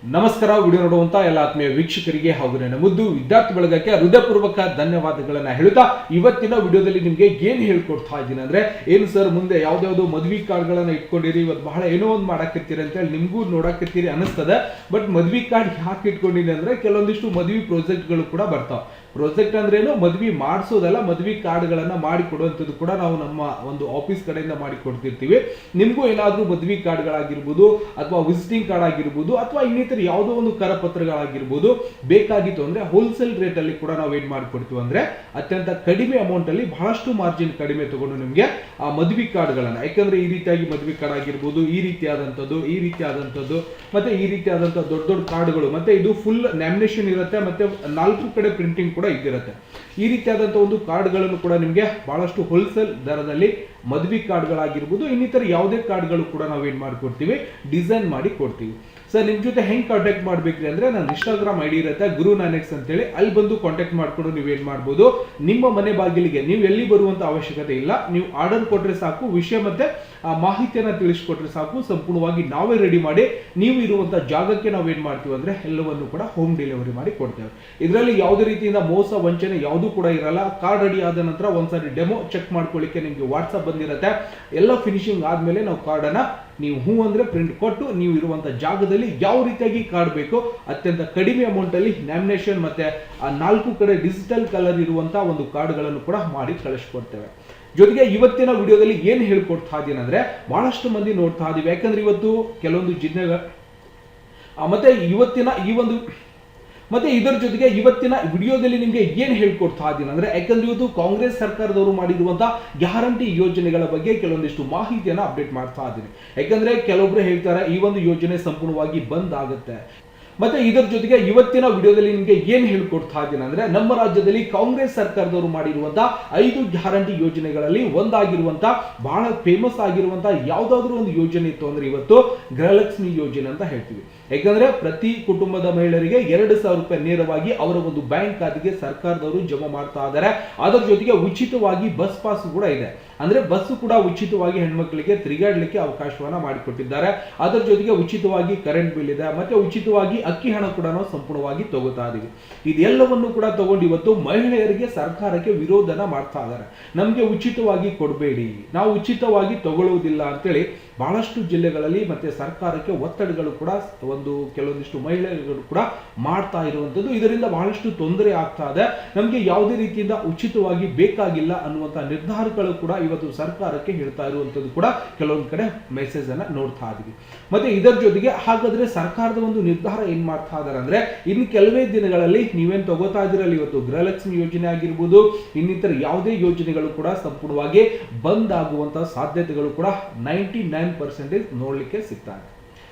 ನಮಸ್ಕಾರ. ವಿಡಿಯೋ ನೋಡುವಂತ ಎಲ್ಲ ಆತ್ಮೀಯ ವೀಕ್ಷಕರಿಗೆ ಹಾಗೂ ನನ್ನ ಮುದ್ದು ವಿದ್ಯಾರ್ಥಿ ಬಳಗಕ್ಕೆ ಹೃದಯಪೂರ್ವಕ ಧನ್ಯವಾದಗಳನ್ನ ಹೇಳುತ್ತಾ ಇವತ್ತಿನ ವಿಡಿಯೋದಲ್ಲಿ ನಿಮ್ಗೆ ಏನ್ ಹೇಳ್ಕೊಡ್ತಾ ಇದ್ದೀನಿ ಅಂದ್ರೆ, ಏನು ಸರ್ ಮುಂದೆ ಯಾವ್ದಾವ್ದು ಮದ್ವಿ ಕಾರ್ಡ್ಗಳನ್ನ ಇಟ್ಕೊಂಡಿರಿ, ಇವತ್ತು ಬಹಳ ಏನೋ ಒಂದು ಮಾಡಾಕತ್ತೀರಿ ಅಂತ ಹೇಳಿ ನಿಮ್ಗೂ ನೋಡಾಕತ್ತೀರಿ ಅನಿಸ್ತದೆ. ಬಟ್ ಮದ್ವಿ ಕಾರ್ಡ್ ಯಾಕೆ ಇಟ್ಕೊಂಡಿನಿ ಅಂದ್ರೆ, ಕೆಲವೊಂದಿಷ್ಟು ಮದ್ವಿ ಪ್ರಾಜೆಕ್ಟ್ಗಳು ಕೂಡ ಬರ್ತಾವ. ಪ್ರಾಜೆಕ್ಟ್ ಅಂದ್ರೇನು, ಮದ್ವಿ ಮಾಡಿಸೋದಲ್ಲ, ಮದ್ವಿ ಕಾರ್ಡ್ಗಳನ್ನ ಮಾಡಿ ಕೊಡುವಂಥದ್ದು ಕೂಡ ನಾವು ನಮ್ಮ ಒಂದು ಆಫೀಸ್ ಕಡೆಯಿಂದ ಮಾಡಿ ಕೊಡ್ತಿರ್ತೀವಿ. ನಿಮ್ಗೂ ಏನಾದ್ರೂ ಮದ್ವಿ ಕಾರ್ಡ್ಗಳಾಗಿರ್ಬೋದು ಅಥವಾ ವಿಸಿಟಿಂಗ್ ಕಾರ್ಡ್ ಆಗಿರ್ಬೋದು ಅಥವಾ ಇನ್ನಿತರ ಯಾವುದೋ ಒಂದು ಕರಪತ್ರಗಳಾಗಿರ್ಬೋದು ಬೇಕಾಗಿತ್ತು ಅಂದ್ರೆ ಹೋಲ್ಸೇಲ್ ರೇಟ್ ಅಲ್ಲಿ ಕೂಡ ನಾವು ಏನ್ ಮಾಡಿಕೊಡ್ತೀವಿ ಅಂದ್ರೆ, ಅತ್ಯಂತ ಕಡಿಮೆ ಅಮೌಂಟ್ ಅಲ್ಲಿ ಬಹಳಷ್ಟು ಮಾರ್ಜಿನ್ ಕಡಿಮೆ ತಗೊಂಡು ನಿಮ್ಗೆ ಆ ಮದ್ವಿ ಕಾರ್ಡ್ಗಳನ್ನ, ಯಾಕಂದ್ರೆ ಈ ರೀತಿಯಾಗಿ ಮದ್ವಿ ಕಾರ್ಡ್ ಆಗಿರ್ಬೋದು, ಈ ರೀತಿಯಾದಂಥದ್ದು ಮತ್ತೆ ಈ ರೀತಿಯಾದಂತಹ ದೊಡ್ಡ ದೊಡ್ಡ ಕಾರ್ಡ್ಗಳು, ಮತ್ತೆ ಇದು ಫುಲ್ ಲ್ಯಾಮಿನೇಷನ್ ಇರುತ್ತೆ, ಮತ್ತೆ 4 ಕಡೆ ಪ್ರಿಂಟಿಂಗ್ ಕೂಡ ಇದ್ದಿರುತ್ತೆ. ಈ ರೀತಿಯಾದಂತಹ ಒಂದು ಕಾರ್ಡ್ಗಳನ್ನು ಕೂಡ ನಿಮ್ಗೆ ಬಹಳಷ್ಟು ಹೋಲ್ಸೇಲ್ ದರದಲ್ಲಿ ಮದ್ವಿ ಕಾರ್ಡ್ಗಳಾಗಿರ್ಬೋದು, ಇನ್ನಿತರ ಯಾವುದೇ ಕಾರ್ಡ್ಗಳು ಕೂಡ ನಾವು ಏನ್ ಮಾಡ್ಕೊಡ್ತೀವಿ, ಡಿಸೈನ್ ಮಾಡಿ ಕೊಡ್ತೀವಿ. ಸರ್ ನಿಮ್ ಜೊತೆ ಹೆಂಗ್ ಕಾಂಟ್ಯಾಕ್ಟ್ ಮಾಡ್ಬೇಕ್ರಿ ಅಂದ್ರೆ, ನನ್ನ ಇನ್ಸ್ಟಾಗ್ರಾಮ್ ಐಡಿ ಇರುತ್ತೆ ಗುರು ನಾನೆಕ್ಸ್ ಅಂತೇಳಿ, ಅಲ್ಲಿ ಬಂದು ಕಾಂಟ್ಯಾಕ್ಟ್ ಮಾಡ್ಕೊಂಡು ನೀವೇನ್ ಮಾಡ್ಬೋದು, ನಿಮ್ಮ ಮನೆ ಬಾಗಿಲಿಗೆ ನೀವು ಎಲ್ಲಿ ಬರುವಂತ ಅವಶ್ಯಕತೆ ಇಲ್ಲ, ನೀವು ಆರ್ಡರ್ ಕೊಟ್ರೆ ಸಾಕು, ವಿಷಯ ಮತ್ತೆ ಆ ಮಾಹಿತಿಯನ್ನ ತಿಳಿಸ್ಕೊಟ್ರೆ ಸಾಕು, ಸಂಪೂರ್ಣವಾಗಿ ನಾವೇ ರೆಡಿ ಮಾಡಿ ನೀವು ಇರುವಂತ ಜಾಗಕ್ಕೆ ನಾವು ಏನ್ ಮಾಡ್ತೀವಿ ಅಂದ್ರೆ ಎಲ್ಲವನ್ನು ಕೂಡ ಹೋಮ್ ಡೆಲಿವರಿ ಮಾಡಿ ಕೊಡ್ತೇವೆ. ಇದರಲ್ಲಿ ಯಾವುದೇ ರೀತಿಯಿಂದ ಮೋಸ ವಂಚನೆ ಯಾವುದು ಕೂಡ ಇರಲ್ಲ. ಕಾರ್ಡ್ ರೆಡಿ ಆದ ನಂತರ ಒಂದ್ಸಾರಿ ಡೆಮೋ ಚೆಕ್ ಮಾಡ್ಕೊಳ್ಳಿಕ್ಕೆ ನಿಮ್ಗೆ ವಾಟ್ಸ್ಆಪ್ ಬಂದಿರುತ್ತೆ. ಎಲ್ಲ ಫಿನಿಶಿಂಗ್ ಆದ್ಮೇಲೆ ನಾವು ಕಾರ್ಡ್ ಅನ್ನ ನೀವು ಹೂ ಅಂದ್ರೆ ಪ್ರಿಂಟ್ ಕೊಟ್ಟು ನೀವು ಇರುವಂತ ಜಾಗದಲ್ಲಿ ಯಾವ ರೀತಿಯಾಗಿ ಕಾರ್ಡ್ ಬೇಕು ಅತ್ಯಂತ ಕಡಿಮೆ ಅಮೌಂಟ್ ಅಲ್ಲಿ ಲ್ಯಾಮಿನೇಷನ್ ಮತ್ತೆ ಆ 4 ಕಡೆ ಡಿಜಿಟಲ್ ಕಲರ್ ಇರುವಂತಹ ಒಂದು ಕಾರ್ಡ್ಗಳನ್ನು ಕೂಡ ಮಾಡಿ ಕಳಿಸ್ಕೊಡ್ತೇವೆ. ಜೊತೆಗೆ ಇವತ್ತಿನ ವಿಡಿಯೋದಲ್ಲಿ ಏನ್ ಹೇಳ್ಕೊಡ್ತಾ ಇದ್ದೀನಿ ಅಂದ್ರೆ, ಬಹಳಷ್ಟು ಮಂದಿ ನೋಡ್ತಾ ಇದೀವಿ, ಯಾಕಂದ್ರೆ ಇವತ್ತು ಕೆಲವೊಂದು ಜಿಲ್ಲೆಗಳ ಮತ್ತೆ ಇದರ ಜೊತೆಗೆ ಇವತ್ತಿನ ವಿಡಿಯೋದಲ್ಲಿ ನಿಮಗೆ ಏನ್ ಹೇಳ್ಕೊಡ್ತಾ ಇದ್ದೀನಿ ಅಂದ್ರೆ, ಯಾಕಂದ್ರೆ ಇವತ್ತು ಕಾಂಗ್ರೆಸ್ ಸರ್ಕಾರದವರು ಮಾಡಿರುವಂತಹ ಗ್ಯಾರಂಟಿ ಯೋಜನೆಗಳ ಬಗ್ಗೆ ಕೆಲವೊಂದಿಷ್ಟು ಮಾಹಿತಿಯನ್ನ ಅಪ್ಡೇಟ್ ಮಾಡ್ತಾ ಇದ್ದೀನಿ. ಯಾಕಂದ್ರೆ ಕೆಲವೊಬ್ರು ಹೇಳ್ತಾರೆ ಈ ಒಂದು ಯೋಜನೆ ಸಂಪೂರ್ಣವಾಗಿ ಬಂದ್ ಆಗುತ್ತೆ. ಮತ್ತೆ ಇದರ ಜೊತೆಗೆ ಇವತ್ತಿನ ವಿಡಿಯೋದಲ್ಲಿ ನಿಮಗೆ ಏನ್ ಹೇಳ್ಕೊಡ್ತಾ ಇದ್ದೀನಿ ಅಂದ್ರೆ, ನಮ್ಮ ರಾಜ್ಯದಲ್ಲಿ ಕಾಂಗ್ರೆಸ್ ಸರ್ಕಾರದವರು ಮಾಡಿರುವಂತಹ 5 ಗ್ಯಾರಂಟಿ ಯೋಜನೆಗಳಲ್ಲಿ ಒಂದಾಗಿರುವಂತಹ ಬಹಳ ಫೇಮಸ್ ಆಗಿರುವಂತಹ ಯಾವ್ದಾದ್ರು ಒಂದು ಯೋಜನೆ ಇತ್ತು ಅಂದ್ರೆ ಇವತ್ತು ಗೃಹಲಕ್ಷ್ಮಿ ಯೋಜನೆ ಅಂತ ಹೇಳ್ತೀವಿ. ಯಾಕಂದ್ರೆ ಪ್ರತಿ ಕುಟುಂಬದ ಮಹಿಳೆಯರಿಗೆ 2,000 ರೂಪಾಯಿ ನೇರವಾಗಿ ಅವರ ಒಂದು ಬ್ಯಾಂಕ್ ಖಾತೆಗೆ ಸರ್ಕಾರದವರು ಜಮಾ ಮಾಡ್ತಾ ಇದ್ದಾರೆ. ಅದರ ಜೊತೆಗೆ ಉಚಿತವಾಗಿ ಬಸ್ ಪಾಸ್ ಕೂಡ ಇದೆ, ಅಂದ್ರೆ ಬಸ್ ಕೂಡ ಉಚಿತವಾಗಿ ಹೆಣ್ಮಕ್ಳಿಗೆ ತಿರುಗಾಡ್ಲಿಕ್ಕೆ ಅವಕಾಶವನ್ನ ಮಾಡಿಕೊಟ್ಟಿದ್ದಾರೆ. ಅದರ ಜೊತೆಗೆ ಉಚಿತವಾಗಿ ಕರೆಂಟ್ ಬಿಲ್ ಇದೆ, ಮತ್ತೆ ಉಚಿತವಾಗಿ ಅಕ್ಕಿ ಹಣ ಕೂಡ ನಾವು ಸಂಪೂರ್ಣವಾಗಿ ತಗೋತಾ ಇದೀವಿ. ಇದೆಲ್ಲವನ್ನು ಕೂಡ ತಗೊಂಡು ಇವತ್ತು ಮಹಿಳೆಯರಿಗೆ ಸರ್ಕಾರಕ್ಕೆ ವಿರೋಧನ ಮಾಡ್ತಾ ಇದ್ದಾರೆ. ನಮ್ಗೆ ಉಚಿತವಾಗಿ ಕೊಡಬೇಡಿ, ನಾವು ಉಚಿತವಾಗಿ ತಗೊಳ್ಳುವುದಿಲ್ಲ ಅಂತೇಳಿ ಬಹಳಷ್ಟು ಜಿಲ್ಲೆಗಳಲ್ಲಿ ಮತ್ತೆ ಸರ್ಕಾರಕ್ಕೆ ಒತ್ತಡಗಳು ಕೂಡ ಕೆಲವೊಂದಿಷ್ಟು ಮಹಿಳೆಯರು ಕೂಡ ಮಾಡ್ತಾ ಇರುವಂತದ್ದು. ಇದರಿಂದ ಬಹಳಷ್ಟು ತೊಂದರೆ ಆಗ್ತಾ ಇದೆ. ನಮ್ಗೆ ಯಾವುದೇ ರೀತಿಯಿಂದ ಉಚಿತವಾಗಿ ಬೇಕಾಗಿಲ್ಲ ಅನ್ನುವಂತ ನಿರ್ಧಾರಗಳು ಕೂಡ ಇವತ್ತು ಸರ್ಕಾರಕ್ಕೆ ಹೇಳ್ತಾ ಇರುವಂತದ್ದು ಕೂಡ ಕೆಲವೊಂದು ಕಡೆ ಮೆಸೇಜ್ ಅನ್ನ ನೋಡ್ತಾ ಇದೀವಿ. ಮತ್ತೆ ಇದರ ಜೊತೆಗೆ ಹಾಗಾದ್ರೆ ಸರ್ಕಾರದ ಒಂದು ನಿರ್ಧಾರ ಏನ್ ಮಾಡ್ತಾ ಇದಾರೆ ಅಂದ್ರೆ, ಇನ್ನು ಕೆಲವೇ ದಿನಗಳಲ್ಲಿ ನೀವೇನ್ ತಗೋತಾ ಇದ್ರಲ್ಲಿ ಇವತ್ತು ಗೃಹಲಕ್ಷ್ಮಿ ಯೋಜನೆ ಆಗಿರ್ಬೋದು, ಇನ್ನಿತರ ಯಾವುದೇ ಯೋಜನೆಗಳು ಕೂಡ ಸಂಪೂರ್ಣವಾಗಿ ಬಂದ್ ಆಗುವಂತಹ ಸಾಧ್ಯತೆಗಳು ಕೂಡ 99% ನೋಡ್ಲಿಕ್ಕೆ ಸಿಗ್ತಾ ಇದೆ.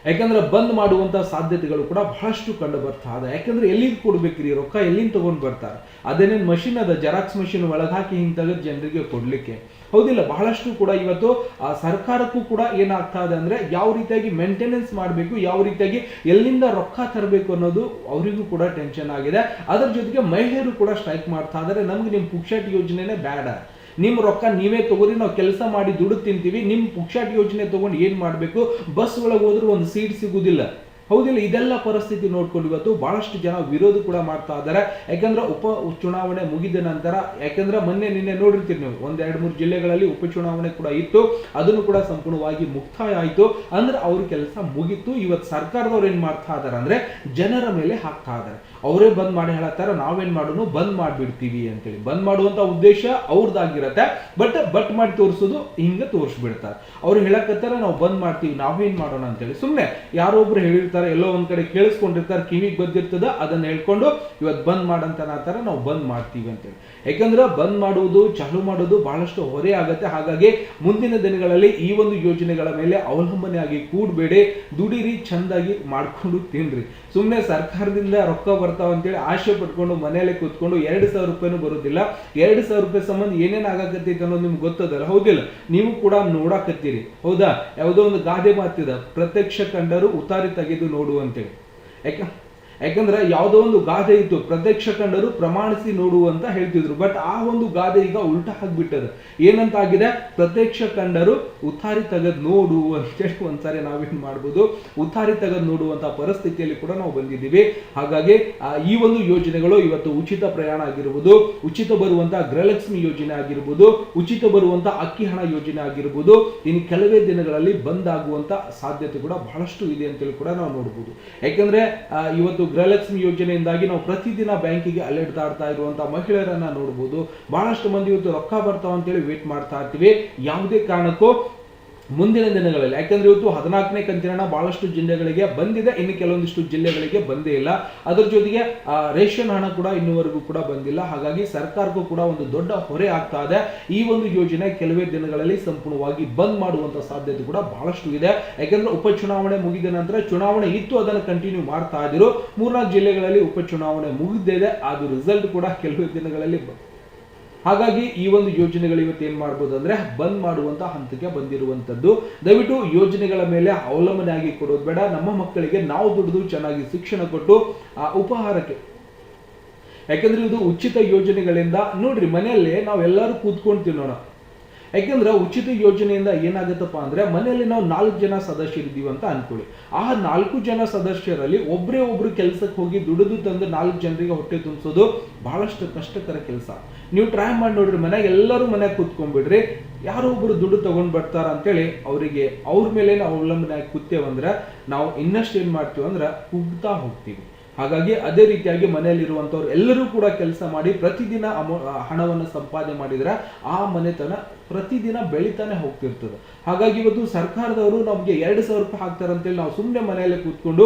ಯಾಕಂದ್ರೆ ಬಂದ್ ಮಾಡುವಂತಹ ಸಾಧ್ಯತೆಗಳು ಕೂಡ ಬಹಳಷ್ಟು ಕಂಡು ಬರ್ತಾ ಇದೆ. ಯಾಕಂದ್ರೆ ಎಲ್ಲಿಂದ ಕೊಡ್ಬೇಕ್ರಿ ರೊಕ್ಕ, ಎಲ್ಲಿಂದ ತಗೊಂಡ್ ಬರ್ತಾರೆ? ಅದೇನೇನ್ ಮಷಿನ್ ಅದ, ಜೆರಾಕ್ಸ್ ಮಷಿನ್ ಒಳಗೆ ಹಾಕಿ ಹಿಂಗ್ ತೆಗೆದು ಜನರಿಗೆ ಕೊಡ್ಲಿಕ್ಕೆ, ಹೌದಿಲ್ಲ? ಬಹಳಷ್ಟು ಕೂಡ ಇವತ್ತು ಆ ಸರ್ಕಾರಕ್ಕೂ ಕೂಡ ಏನಾಗ್ತಾ ಇದೆ ಅಂದ್ರೆ, ಯಾವ ರೀತಿಯಾಗಿ ಮೇಂಟೆನೆನ್ಸ್ ಮಾಡಬೇಕು, ಯಾವ ರೀತಿಯಾಗಿ ಎಲ್ಲಿಂದ ರೊಕ್ಕ ತರಬೇಕು ಅನ್ನೋದು ಅವರಿಗೂ ಕೂಡ ಟೆನ್ಷನ್ ಆಗಿದೆ. ಅದರ ಜೊತೆಗೆ ಮಹಿಳೆಯರು ಕೂಡ ಸ್ಟ್ರೈಕ್ ಮಾಡ್ತಾ ಇದ್ದಾರೆ. ನಮ್ಗೆ ನಿಮ್ ಪುಕ್ಷಾಟಿ ಯೋಜನೆನೇ ಬೇಡ, ನಿಮ್ ರೊಕ್ಕ ನೀವೇ ತಗೋರಿ, ನಾವು ಕೆಲಸ ಮಾಡಿ ದುಡ್ಡು ತಿಂತೀವಿ, ನಿಮ್ ಪುಕ್ಷಾಟಿ ಯೋಜನೆ ತಗೊಂಡು ಏನ್ ಮಾಡ್ಬೇಕು, ಬಸ್ ಒಳಗೆ ಹೋದ್ರೆ ಒಂದು ಸೀಟ್ ಸಿಗುದಿಲ್ಲ, ಹೌದಿಲ್ಲ? ಇದೆಲ್ಲ ಪರಿಸ್ಥಿತಿ ನೋಡ್ಕೊಂಡು ಇವತ್ತು ಬಹಳಷ್ಟು ಜನ ವಿರೋಧ ಕೂಡ ಮಾಡ್ತಾ ಇದ್ದಾರೆ. ಯಾಕಂದ್ರೆ ಚುನಾವಣೆ ಮುಗಿದ ನಂತರ, ಯಾಕಂದ್ರೆ ನಿನ್ನೆ ನೋಡಿರ್ತೀರಿ ನೀವು, 1-2-3 ಜಿಲ್ಲೆಗಳಲ್ಲಿ ಉಪಚುನಾವಣೆ ಕೂಡ ಇತ್ತು, ಅದನ್ನು ಕೂಡ ಸಂಪೂರ್ಣವಾಗಿ ಮುಕ್ತಾಯ ಆಯ್ತು. ಅಂದ್ರೆ ಅವ್ರ ಕೆಲಸ ಮುಗಿತು. ಇವತ್ತು ಸರ್ಕಾರದವ್ರು ಏನ್ ಮಾಡ್ತಾ ಇದಾರೆ ಅಂದ್ರೆ, ಜನರ ಮೇಲೆ ಹಾಕ್ತಾ ಇದಾರೆ. ಅವರೇ ಬಂದ್ ಮಾಡಿ ಹೇಳತ್ತಾರ, ನಾವೇನ್ ಮಾಡೋನು ಬಂದ್ ಮಾಡ್ಬಿಡ್ತೀವಿ ಅಂತೇಳಿ. ಬಂದ್ ಮಾಡುವಂತ ಉದ್ದೇಶ ಅವ್ರದ್ದಾಗಿರತ್ತೆ, ಬಟ್ ಮಾಡಿ ತೋರಿಸೋದು ಹಿಂಗ ತೋರಿಸ್ಬಿಡ್ತಾರೆ. ಅವ್ರು ಹೇಳಕತ್ತಾರ ನಾವು ಬಂದ್ ಮಾಡ್ತೀವಿ, ನಾವೇನ್ ಮಾಡೋಣ ಅಂತೇಳಿ. ಸುಮ್ನೆ ಯಾರೊಬ್ರು ಹೇಳಿರ್ತಾರೆ, ಎಲ್ಲೋ ಒಂದ್ ಕಡೆ ಕೇಳಿಸ್ಕೊಂಡಿರ್ತಾರೆ, ಕಿವಿಗೆ ಬಂದಿರ್ತದ, ಅದನ್ನ ಹೇಳ್ಕೊಂಡು ಇವತ್ತು ಬಂದ್ ಮಾಡಂತ ನಾತಾರ, ನಾವು ಬಂದ್ ಮಾಡ್ತೀವಿ ಅಂತೇಳಿ. ಯಾಕಂದ್ರೆ ಬಂದ್ ಮಾಡುವುದು, ಚಾಲು ಮಾಡೋದು ಬಹಳಷ್ಟು ಹೊರೆ ಆಗತ್ತೆ. ಹಾಗಾಗಿ ಮುಂದಿನ ದಿನಗಳಲ್ಲಿ ಈ ಒಂದು ಯೋಜನೆಗಳ ಮೇಲೆ ಅವಲಂಬನೆ ಆಗಿ ಕೂಡಬೇಡಿ, ದುಡಿರಿ, ಚಂದಾಗಿ ಮಾಡ್ಕೊಂಡು ತಿನ್ರಿ. ಸುಮ್ನೆ ಸರ್ಕಾರದಿಂದ ರೊಕ್ಕ ಬರ್ತಾವ ಅಂತೇಳಿ ಆಶೆ ಪಟ್ಕೊಂಡು ಮನೆಯಲ್ಲೇ ಕೂತ್ಕೊಂಡು 2,000 ರೂಪಾಯಿನೂ ಬರೋದಿಲ್ಲ. 2,000 ರೂಪಾಯಿ ಸಂಬಂಧ ಏನೇನ್ ಆಗಕತ್ತೈತೆ ಅನ್ನೋದು ನಿಮ್ಗೆ ಗೊತ್ತದಲ್ಲ, ಹೌದಿಲ್ಲ? ನೀವು ಕೂಡ ನೋಡಾಕತ್ತೀರಿ, ಹೌದಾ? ಯಾವುದೋ ಒಂದು ಗಾದೆ ಮಾತಿದ, ಪ್ರತ್ಯಕ್ಷ ಕಂಡರು ಉತಾರಿ ತೆಗೆದು ನೋಡು ಅಂತೇಳಿ. ಯಾಕಂದ್ರೆ ಯಾವುದೋ ಒಂದು ಗಾದೆ ಇತ್ತು, ಪ್ರತ್ಯಕ್ಷ ಕಂಡರು ಪ್ರಮಾಣಿಸಿ ನೋಡು ಅಂತ ಹೇಳ್ತಿದ್ರು. ಬಟ್ ಆ ಒಂದು ಗಾದೆ ಈಗ ಉಲ್ಟಾ ಆಗ್ಬಿಟ್ಟದ. ಏನಂತ ಆಗಿದೆ, ಪ್ರತ್ಯಕ್ಷ ಕಂಡರು ಉತ್ತಾರಿ ತೆಗೆದ್ ನೋಡು ಅಂತೇಳಿ ಒಂದ್ಸಾರಿ ನಾವೇನ್ ಮಾಡ್ಬೋದು, ಉತ್ತಾರಿ ತೆಗೆದ್ ನೋಡುವಂತ ಪರಿಸ್ಥಿತಿಯಲ್ಲಿ ಕೂಡ ನಾವು ಬಂದಿದ್ದೀವಿ. ಹಾಗಾಗಿ ಈ ಒಂದು ಯೋಜನೆಗಳು ಇವತ್ತು ಉಚಿತ ಪ್ರಯಾಣ ಆಗಿರ್ಬೋದು, ಉಚಿತ ಬರುವಂತ ಗೃಹಲಕ್ಷ್ಮಿ ಯೋಜನೆ ಆಗಿರ್ಬೋದು, ಉಚಿತ ಬರುವಂತ ಅಕ್ಕಿ ಹಣ ಯೋಜನೆ ಆಗಿರ್ಬೋದು, ಇನ್ನು ಕೆಲವೇ ದಿನಗಳಲ್ಲಿ ಬಂದ್ ಆಗುವಂತ ಸಾಧ್ಯತೆ ಕೂಡ ಬಹಳಷ್ಟು ಇದೆ ಅಂತೇಳಿ ಕೂಡ ನಾವು ನೋಡಬಹುದು. ಯಾಕಂದ್ರೆ ಇವತ್ತು ಗೃಹಲಕ್ಷ್ಮಿ ಯೋಜನೆಯಿಂದಾಗಿ ನಾವು ಪ್ರತಿದಿನ ಬ್ಯಾಂಕಿಗೆ ಅಲೆದಾಡ್ತಾ ಇರುವಂತಹ ಮಹಿಳೆಯರನ್ನ ನೋಡಬಹುದು. ಬಹಳಷ್ಟು ಮಂದಿ ಇವತ್ತು ರೊಕ್ಕ ಬರ್ತಾವ ಅಂತೇಳಿ ವೇಟ್ ಮಾಡ್ತಾ ಇರ್ತೀವಿ. ಯಾವುದೇ ಕಾರಣಕ್ಕೂ ಮುಂದಿನ ದಿನಗಳಲ್ಲಿ, ಯಾಕಂದ್ರೆ ಇವತ್ತು 14ನೇ ಕಂತಿನ ಹಣ ಬಹಳಷ್ಟು ಜಿಲ್ಲೆಗಳಿಗೆ ಬಂದಿದೆ, ಇನ್ನು ಕೆಲವೊಂದಿಷ್ಟು ಜಿಲ್ಲೆಗಳಿಗೆ ಬಂದೇ ಇಲ್ಲ. ಅದರ ಜೊತೆಗೆ ರೇಷನ್ ಹಣ ಕೂಡ ಇನ್ನೂವರೆಗೂ ಕೂಡ ಬಂದಿಲ್ಲ. ಹಾಗಾಗಿ ಸರ್ಕಾರಕ್ಕೂ ಕೂಡ ಒಂದು ದೊಡ್ಡ ಹೊರೆ ಆಗ್ತಾ ಇದೆ. ಈ ಒಂದು ಯೋಜನೆ ಕೆಲವೇ ದಿನಗಳಲ್ಲಿ ಸಂಪೂರ್ಣವಾಗಿ ಬಂದ್ ಮಾಡುವಂತ ಸಾಧ್ಯತೆ ಕೂಡ ಬಹಳಷ್ಟು ಇದೆ. ಯಾಕಂದ್ರೆ ಉಪಚುನಾವಣೆ ಮುಗಿದ ನಂತರ ಚುನಾವಣೆ ಇತ್ತು, ಅದನ್ನು ಕಂಟಿನ್ಯೂ ಮಾಡ್ತಾ ಇದ್ರು. 3-4 ಜಿಲ್ಲೆಗಳಲ್ಲಿ ಉಪಚುನಾವಣೆ ಮುಗಿದಿದೆ, ಅದು ರಿಸಲ್ಟ್ ಕೂಡ ಕೆಲವೇ ದಿನಗಳಲ್ಲಿ. ಹಾಗಾಗಿ ಈ ಒಂದು ಯೋಜನೆಗಳು ಇವತ್ತು ಏನ್ ಮಾಡಬಹುದು ಅಂದ್ರೆ ಬಂದ್ ಮಾಡುವಂತ ಹಂತಕ್ಕೆ ಬಂದಿರುವಂತದ್ದು. ದಯವಿಟ್ಟು ಯೋಜನೆಗಳ ಮೇಲೆ ಅವಲಂಬನೆ ಆಗಿ ಕೊಡೋದು ಬೇಡ. ನಮ್ಮ ಮಕ್ಕಳಿಗೆ ನಾವು ದುಡಿದು ಚೆನ್ನಾಗಿ ಶಿಕ್ಷಣ ಕೊಟ್ಟು ಉಪಹಾರಕ್ಕೆ, ಯಾಕಂದ್ರೆ ಇದು ಉಚಿತ ಯೋಜನೆಗಳಿಂದ ನೋಡ್ರಿ, ಮನೆಯಲ್ಲಿ ನಾವೆಲ್ಲರೂ ಕೂತ್ಕೊಂಡು ತಿನ್ನೋಣ. ಯಾಕಂದ್ರೆ ಉಚಿತ ಯೋಜನೆಯಿಂದ ಏನಾಗುತ್ತಪ್ಪ ಅಂದ್ರೆ ಮನೆಯಲ್ಲಿ ನಾವು 4 ಜನ ಸದಸ್ಯರಿದ್ದೀವಿ ಅಂತ ಅನ್ಕೊಳ್ಳಿ. ಆ 4 ಜನ ಸದಸ್ಯರಲ್ಲಿ ಒಬ್ರು ಕೆಲಸಕ್ಕೆ ಹೋಗಿ ದುಡಿದು ತಂದು 4 ಜನರಿಗೆ ಹೊಟ್ಟೆ ತುಂಬಿಸೋದು ಬಹಳಷ್ಟು ಕಷ್ಟಕರ ಕೆಲಸ. ನೀವು ಟ್ರೈ ಮಾಡಿ ನೋಡ್ರಿ, ಮನೆಗೆ ಎಲ್ಲರೂ ಮನೆಗೆ ಕೂತ್ಕೊಂಡ್ಬಿಡ್ರಿ, ಯಾರೋ ಒಬ್ರು ದುಡ್ಡು ತಗೊಂಡ್ ಬರ್ತಾರ ಅಂತೇಳಿ ಅವರಿಗೆ ಅವ್ರ ಮೇಲೆ ನಾವು ಅವಲಂಬನೆ ಆಗಿ ಕೂತೇವಂದ್ರೆ ನಾವು ಇನ್ನಷ್ಟು ಏನ್ ಮಾಡ್ತೀವಿ ಅಂದ್ರೆ ಕುಗ್ತಾ ಹೋಗ್ತೀವಿ. ಹಾಗಾಗಿ ಅದೇ ರೀತಿಯಾಗಿ ಮನೆಯಲ್ಲಿರುವಂತವ್ರು ಎಲ್ಲರೂ ಕೂಡ ಕೆಲಸ ಮಾಡಿ ಪ್ರತಿದಿನ ಹಣವನ್ನು ಸಂಪಾದನೆ ಮಾಡಿದ್ರೆ ಆ ಮನೆತನ ಪ್ರತಿದಿನ ಬೆಳಿತಾನೆ ಹೋಗ್ತಿರ್ತದೆ. ಹಾಗಾಗಿ ಇವತ್ತು ಸರ್ಕಾರದವರು ನಮ್ಗೆ 2,000 ರೂಪಾಯಿ ಹಾಕ್ತಾರೆ ಅಂತೇಳಿ ನಾವು ಸುಮ್ಮನೆ ಮನೆಯಲ್ಲೇ ಕೂತ್ಕೊಂಡು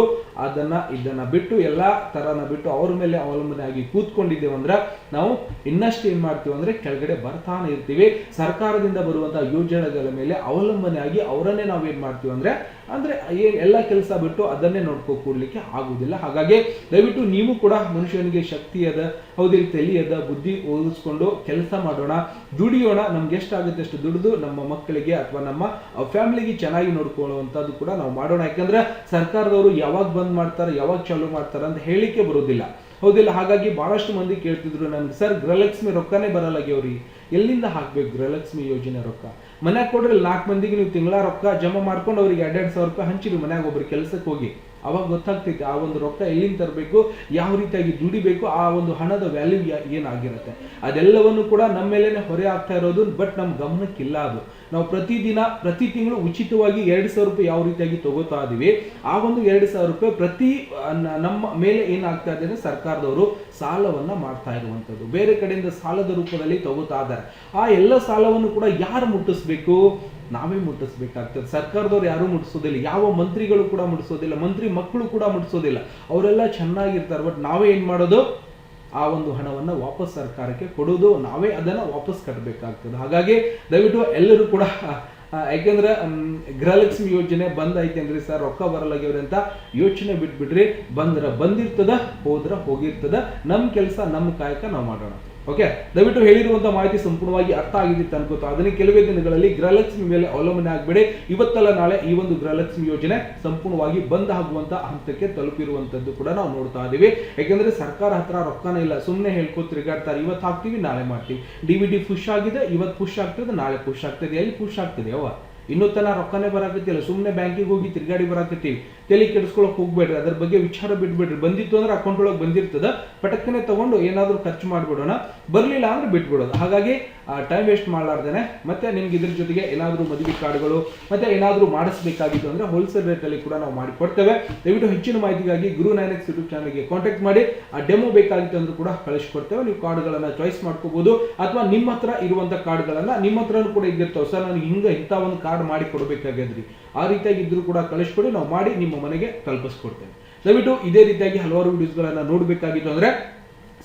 ಇದನ್ನ ಬಿಟ್ಟು ಎಲ್ಲಾ ತರನ ಬಿಟ್ಟು ಅವ್ರ ಮೇಲೆ ಅವಲಂಬನೆ ಆಗಿ ಕೂತ್ಕೊಂಡಿದ್ದೇವೆ ಅಂದ್ರೆ ನಾವು ಇನ್ನಷ್ಟು ಏನ್ ಮಾಡ್ತೀವಿ ಅಂದ್ರೆ ಕೆಳಗಡೆ ಬರ್ತಾನೆ ಇರ್ತೀವಿ. ಸರ್ಕಾರದಿಂದ ಬರುವಂತಹ ಯೋಜನೆಗಳ ಮೇಲೆ ಅವಲಂಬನೆ ಆಗಿ ಅವರನ್ನೇ ನಾವು ಏನ್ ಮಾಡ್ತೀವಿ ಅಂದ್ರೆ ಎಲ್ಲ ಕೆಲಸ ಬಿಟ್ಟು ಅದನ್ನೇ ನೋಡ್ಕೊಡ್ಲಿಕ್ಕೆ ಆಗುದಿಲ್ಲ. ಹಾಗಾಗಿ ದಯವಿಟ್ಟು ನೀವು ಕೂಡ ಮನುಷ್ಯನಿಗೆ ಶಕ್ತಿ ಅದ, ಹೌದಿಲ್ಲ, ತಲೆಯದ, ಬುದ್ಧಿ ಓದಿಸ್ಕೊಂಡು ಕೆಲಸ ಮಾಡೋಣ, ದುಡಿಯೋಣ. ನಮ್ಗೆ ಎಷ್ಟಾಗುತ್ತೆ ಅಷ್ಟು ದುಡಿದು ನಮ್ಮ ಮಕ್ಕಳಿಗೆ ಅಥವಾ ನಮ್ಮ ಫ್ಯಾಮಿಲಿಗೆ ಚೆನ್ನಾಗಿ ನೋಡ್ಕೊಳ್ಳುವಂತದ್ದು ಕೂಡ ನಾವು ಮಾಡೋಣ. ಯಾಕಂದ್ರೆ ಸರ್ಕಾರದವರು ಯಾವಾಗ ಬಂದ್ ಮಾಡ್ತಾರೆ, ಯಾವಾಗ ಚಾಲೂ ಮಾಡ್ತಾರೆ ಅಂತ ಹೇಳಿಕೆ ಬರೋದಿಲ್ಲ, ಹೌದಿಲ್ಲ. ಹಾಗಾಗಿ ಬಹಳಷ್ಟು ಮಂದಿ ಕೇಳ್ತಿದ್ರು ನನ್ಗೆ, ಸರ್ ಗೃಹಲಕ್ಷ್ಮಿ ರೊಕ್ಕನೇ ಬರಲ್ಲಾಗ್ಯವ್ರಿ, ಎಲ್ಲಿಂದ ಹಾಕ್ಬೇಕು ಗೃಹಲಕ್ಷ್ಮಿ ಯೋಜನೆ ರೊಕ್ಕ? ಮನ್ಯಾಗ ಕೊಡ್ರಿ 4 ಮಂದಿಗೆ ನೀವು ತಿಂಗಳ ರೊಕ್ಕ ಜಮಾ ಮಾಡ್ಕೊಂಡು ಅವ್ರಿಗೆ 2,000 ರೂಪಾಯಿ ಹಂಚಿರಿ ಮನ್ಯಾಗ ಒಬ್ರು ಕೆಲಸಕ್ಕೆ ಹೋಗಿ. ಅವಾಗ ಗೊತ್ತಾಗ್ತೈತಿ ಆ ಒಂದು ರೊಕ್ಕ ಎಲ್ಲಿಂದ ತರಬೇಕು, ಯಾವ ರೀತಿಯಾಗಿ ದುಡಿಬೇಕು, ಆ ಒಂದು ಹಣದ ವ್ಯಾಲ್ಯೂ ಏನಾಗಿರುತ್ತೆ. ಅದೆಲ್ಲವನ್ನು ಕೂಡ ನಮ್ಮ ಮೇಲೇನೆ ಹೊರೆ ಆಗ್ತಾ ಇರೋದು, ಬಟ್ ನಮ್ ಗಮನಕ್ಕಿಲ್ಲ ಅದು. ನಾವು ಪ್ರತಿ ತಿಂಗಳು ಉಚಿತವಾಗಿ 2,000 ರೂಪಾಯಿ ಯಾವ ರೀತಿಯಾಗಿ ತಗೋತಾ ಇದೀವಿ, ಆ ಒಂದು 2,000 ರೂಪಾಯಿ ಪ್ರತಿ ನಮ್ಮ ಮೇಲೆ ಏನಾಗ್ತಾ ಇದೆ, ಸರ್ಕಾರದವರು ಸಾಲವನ್ನ ಮಾಡ್ತಾ ಇರುವಂತದ್ದು, ಬೇರೆ ಕಡೆಯಿಂದ ಸಾಲದ ರೂಪದಲ್ಲಿ ತಗೋತಾ ಇದ್ದಾರೆ. ಆ ಎಲ್ಲ ಸಾಲವನ್ನು ಕೂಡ ಯಾರು ಮುಟ್ಟಿಸ್ಬೇಕು? ನಾವೇ ಮುಟ್ಟಿಸ್ಬೇಕಾಗ್ತದೆ. ಸರ್ಕಾರದವ್ರು ಯಾರು ಮುಟ್ಟಿಸೋದಿಲ್ಲ, ಯಾವ ಮಂತ್ರಿಗಳು ಕೂಡ ಮುಟ್ಟಿಸೋದಿಲ್ಲ, ಮಂತ್ರಿ ಮಕ್ಕಳು ಕೂಡ ಮುಟ್ಟಿಸೋದಿಲ್ಲ. ಅವರೆಲ್ಲ ಚೆನ್ನಾಗಿರ್ತಾರೆ, ಬಟ್ ನಾವೇ ಏನ್ ಮಾಡೋದು, ಆ ಒಂದು ಹಣವನ್ನ ವಾಪಸ್ ಸರ್ಕಾರಕ್ಕೆ ಕೊಡೋದು, ನಾವೇ ಅದನ್ನ ವಾಪಸ್ ಕಟ್ಟಬೇಕಾಗ್ತದೆ. ಹಾಗಾಗಿ ದಯವಿಟ್ಟು ಎಲ್ಲರೂ ಕೂಡ ಯಾಕೆಂದ್ರೆ ಗೃಹಲಕ್ಷ್ಮಿ ಯೋಜನೆ ಬಂದೈತೇನ್ರಿ ಸರ್ ರೊಕ್ಕ ಬರಲಾಗ್ಯವ್ರಿ ಅಂತ ಯೋಚನೆ ಬಿಟ್ಬಿಡ್ರಿ. ಬಂದಿರ್ತದ, ಹೋದ್ರ ಹೋಗಿರ್ತದ. ನಮ್ ಕೆಲಸ ನಮ್ಮ ಕಾಯಕ ನಾವು ಮಾಡೋಣ. ಓಕೆ, ದಯವಿಟ್ಟು ಹೇಳಿರುವಂತ ಮಾಹಿತಿ ಸಂಪೂರ್ಣವಾಗಿ ಅರ್ಥ ಆಗಿತ್ತು ಅನ್ಕೋತಾ. ಅದನ್ನ ಕೆಲವೇ ದಿನಗಳಲ್ಲಿ ಗೃಹಲಕ್ಷ್ಮಿ ಮೇಲೆ ಅವಲಂಬನೆ ಆಗಬೇಡಿ. ಇವತ್ತಲ್ಲ ನಾಳೆ ಈ ಒಂದು ಗೃಹಲಕ್ಷ್ಮಿ ಯೋಜನೆ ಸಂಪೂರ್ಣವಾಗಿ ಬಂದ್ ಆಗುವಂತ ಹಂತಕ್ಕೆ ತಲುಪಿರುವಂತದ್ದು ಕೂಡ ನಾವು ನೋಡ್ತಾ ಇದೀವಿ. ಯಾಕೆಂದ್ರೆ ಸರ್ಕಾರ ಹತ್ರ ರೊಕ್ಕನೇ ಇಲ್ಲ, ಸುಮ್ಮನೆ ಹೇಳ್ಕೊ ತಿರುಗಾಡ್ತಾರೆ. ಇವತ್ತು ಹಾಕ್ತಿವಿ, ನಾಳೆ ಮಾಡ್ತೀವಿ. DVD ಪುಷ್ ಆಗಿದೆ, ಇವತ್ತು ಪುಷ್ ಆಗ್ತದೆ, ನಾಳೆ ಪುಷ್ ಆಗ್ತದೆ. ಎಲ್ಲಿ ಪುಷ್ ಆಗ್ತದೆ ಅವ? ಇನ್ನೂ ತನ ರೊಕ್ಕನೇ ಬರಾಕತ್ತಿಲ್ಲ, ಸುಮ್ಮನೆ ಬ್ಯಾಂಕಿಗೆ ಹೋಗಿ ತಿರ್ಗಾಡಿ ಬರಾಕತ್ತೀವಿ. ತಲೆ ಕೆಡಿಸ್ಕೊಳಕ್ ಹೋಗ್ಬೇಡ್ರಿ, ಅದ್ರ ಬಗ್ಗೆ ವಿಚಾರ ಬಿಟ್ಬಿಡ್ರಿ. ಬಂದಿತ್ತು ಅಂದ್ರೆ ಅಕೌಂಟ್ ಒಳಗೆ ಬಂದಿರ್ತದ, ಪಟಕ್ಕನೆ ತಗೊಂಡು ಏನಾದ್ರೂ ಖರ್ಚು ಮಾಡ್ಬಿಡೋಣ, ಬರ್ಲಿಲ್ಲ ಅಂದ್ರೆ ಬಿಟ್ಬಿಡೋದು. ಹಾಗಾಗಿ ಟೈಮ್ ವೇಸ್ಟ್ ಮಾಡ್ಲಾರ್ದೇನೆ ಮತ್ತೆ ನಿಮ್ಗೆ ಇದ್ರ ಜೊತೆಗೆ ಏನಾದ್ರೂ ಮದುವೆ ಕಾರ್ಡ್ಗಳು ಮತ್ತೆ ಏನಾದ್ರೂ ಮಾಡಿಸ್ಬೇಕಾಗಿತ್ತು ಅಂದ್ರೆ ಹೋಲ್ಸೇಲ್ ರೇಟ್ ಅಲ್ಲಿ ಕೂಡ ನಾವು ಮಾಡಿ ಕೊಡ್ತೇವೆ. ದಯವಿಟ್ಟು ಹೆಚ್ಚಿನ ಮಾಹಿತಿಗಾಗಿ ಗುರು 9X ಯೂಟ್ಯೂಬ್ ಚಾನಲ್ಗೆ ಕಾಂಟ್ಯಾಕ್ಟ್ ಮಾಡಿ. ಆ ಡೆಮೋ ಬೇಕಾಗಿತ್ತು ಅಂದ್ರೂ ಕೂಡ ಕಳಿಸ್ಕೊಡ್ತೇವೆ. ನೀವು ಕಾರ್ಡ್ಗಳನ್ನ ಚಾಯ್ಸ್ ಮಾಡ್ಕೋಬಹುದು, ಅಥವಾ ನಿಮ್ಮ ಹತ್ರ ಇರುವಂತ ಕಾರ್ಡ್ಗಳನ್ನ ನಿಮ್ಮ ಹತ್ರನೂ ಕೂಡ ಇದ್ದಿರ್ತಾವೆ. ಸರ್ ನನಗೆ ಇಂಥ ಒಂದು ಕಾರ್ಡ್ ಮಾಡಿ ಕೊಡಬೇಕಾಗಿದ್ರಿ, ಆ ರೀತಿಯಾಗಿ ಇದ್ರೂ ಕೂಡ ಕಳಿಸ್ಕೊಡಿ, ನಾವು ಮಾಡಿ ನಿಮ್ಮ ಮನೆಗೆ ತಲುಪಿಸ್ಕೊಡ್ತೇವೆ. ದಯವಿಟ್ಟು ಇದೇ ರೀತಿಯಾಗಿ ಹಲವಾರು ವಿಡಿಯೋಸ್ಗಳನ್ನ ನೋಡಬೇಕಾಗಿತ್ತು ಅಂದ್ರೆ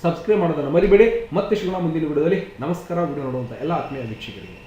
ಸಬ್ಸ್ಕ್ರೈಬ್ ಮಾಡೋದನ್ನ ಮರಿಬೇಡಿ. ಮತ್ತೆ ಸಿಗೋಣ ಮುಂದಿನ ವಿಡಿಯೋದಲ್ಲಿ. ನಮಸ್ಕಾರ. ವಿಡಿಯೋ ನೋಡುವಂತ ಎಲ್ಲ ಆತ್ಮೀಯ ವೀಕ್ಷಕರಿಗೆ.